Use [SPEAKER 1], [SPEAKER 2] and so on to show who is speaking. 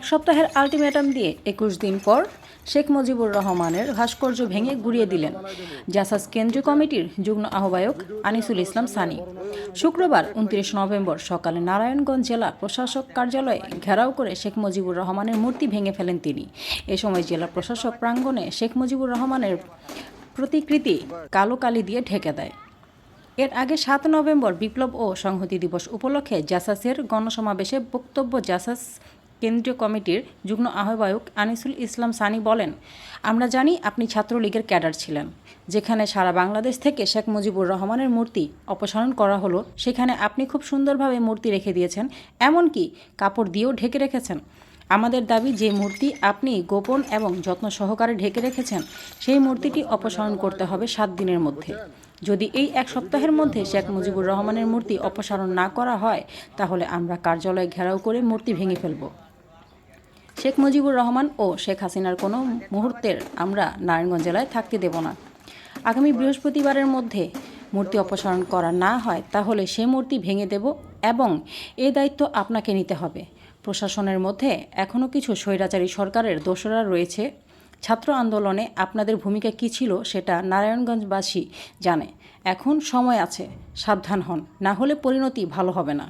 [SPEAKER 1] এক সপ্তাহের আলটিমেটাম দিয়ে ২১ দিন পর শেখ মুজিবুর রহমানের ভাস্কর্য ভেঙে গুঁড়িয়ে দিলেন জাসাস কেন্দ্রীয় কমিটির যুগ্ম আহ্বায়ক আনিসুল ইসলাম সানি। শুক্রবার ২৯ নভেম্বর সকালে নারায়ণগঞ্জ জেলা প্রশাসক কার্যালয়ে ঘেরাও করে শেখ মুজিবুর রহমানের মূর্তি ভেঙে ফেলেন তিনি। এ সময় জেলা প্রশাসক প্রাঙ্গণে শেখ মুজিবুর রহমানের প্রতিকৃতি কালো কালি দিয়ে ঢেকে দেয়। এর আগে ৭ নভেম্বর বিপ্লব ও সংহতি দিবস উপলক্ষে জাসাসের গণসমাবেশে বক্তব্য জাসাস কেন্দ্রীয় কমিটির যুগ্ম আহ্বায়ক আনিসুল ইসলাম সানি বলেন, আমরা জানি আপনি ছাত্রলীগের ক্যাডার ছিলেন। যেখানে সারা বাংলাদেশ থেকে শেখ মুজিবুর রহমানের মূর্তি অপসারণ করা হলো, সেখানে আপনি খুব সুন্দরভাবে মূর্তি রেখে দিয়েছেন, এমনকি কাপড় দিয়েও ঢেকে রেখেছেন। আমাদের দাবি, যে মূর্তি আপনি গোপন এবং যত্ন সহকারে ঢেকে রেখেছেন, সেই মূর্তিটি অপসারণ করতে হবে ৭ দিনের মধ্যে। যদি এই এক সপ্তাহের মধ্যে শেখ মুজিবুর রহমানের মূর্তি অপসারণ না করা হয়, তাহলে আমরা কার্যালয় ঘেরাও করে মূর্তি ভেঙে ফেলব। শেখ মুজিবুর রহমান ও শেখ হাসিনার কোনো মুহূর্তের আমরা নারায়ণগঞ্জ জেলায় থাকতে দেব না। আগামী বৃহস্পতিবারের মধ্যে মূর্তি অপসারণ করা না হয়, তাহলে সে মূর্তি ভেঙে দেব এবং এ দায়িত্ব আপনাকে নিতে হবে। প্রশাসনের মধ্যে এখনও কিছু স্বৈরাচারী সরকারের দোসররা রয়েছে। ছাত্র আন্দোলনে আপনাদের ভূমিকা কী ছিল সেটা নারায়ণগঞ্জবাসী জানে। এখন সময় আছে, সাবধান হন, না হলে পরিণতি ভালো হবে না।